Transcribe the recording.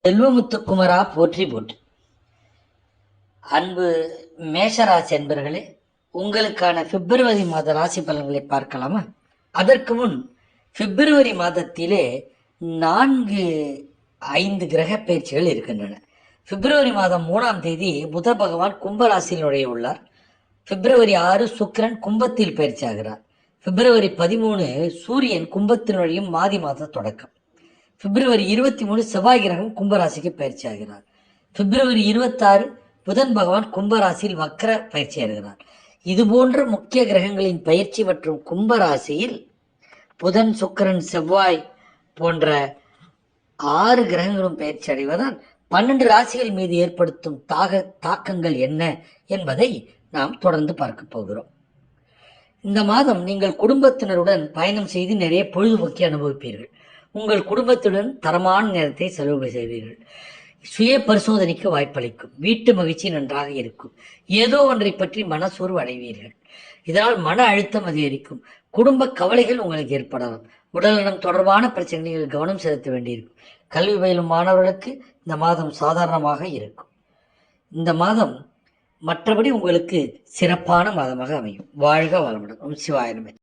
செல்வமுத்துக்குமரா போற்றி போற்றி. அன்பு மேஷராசி என்பர்களே, உங்களுக்கான பிப்ரவரி மாத ராசி பலன்களை பார்க்கலாமா? அதற்கு முன் பிப்ரவரி மாதத்திலே 4-5 கிரக பயிற்சிகள் இருக்கின்றன. பிப்ரவரி மாதம் 3ஆம் தேதி புத பகவான் கும்பராசியில் நுழைய உள்ளார். பிப்ரவரி 6 சுக்கிரன் கும்பத்தில் பயிற்சி ஆகிறார். பிப்ரவரி 13 சூரியன் கும்பத்தில் நுழையும் மாதி மாத தொடக்கம். பிப்ரவரி 23 செவ்வாய் கிரகம் கும்பராசிக்கு பயிற்சி ஆகிறார். பிப்ரவரி 26 புதன் பகவான் கும்பராசியில் வக்ர பயிற்சி ஆகிறார். இது போன்ற முக்கிய கிரகங்களின் பயிற்சி மற்றும் கும்பராசியில் புதன் சுக்கிரன் செவ்வாய் போன்ற 6 கிரகங்களும் பயிற்சி அடைவதால் 12 ராசிகள் மீது ஏற்படுத்தும் தாக்கங்கள் என்ன என்பதை நாம் தொடர்ந்து பார்க்க போகிறோம். இந்த மாதம் நீங்கள் குடும்பத்தினருடன் பயணம் செய்து நிறைய பொழுதுபோக்கி அனுபவிப்பீர்கள். உங்கள் குடும்பத்துடன் தரமான நேரத்தை செலவு செய்வீர்கள். சுய பரிசோதனைக்கு வாய்ப்பளிக்கும். வீட்டு மகிழ்ச்சி நன்றாக இருக்கும். ஏதோ ஒன்றை பற்றி மனசோர்வு அடைவீர்கள். இதனால் மன அழுத்தம் அதிகரிக்கும். குடும்ப கவலைகள் உங்களுக்கு ஏற்படலாம். உடல்நலம் தொடர்பான பிரச்சனைகளில் கவனம் செலுத்த வேண்டியிருக்கும். கல்வி பயிலும் மாணவர்களுக்கு இந்த மாதம் சாதாரணமாக இருக்கும். இந்த மாதம் மற்றபடி உங்களுக்கு சிறப்பான மாதமாக அமையும். வாழ்க வளமுடன். சிவாய நமः.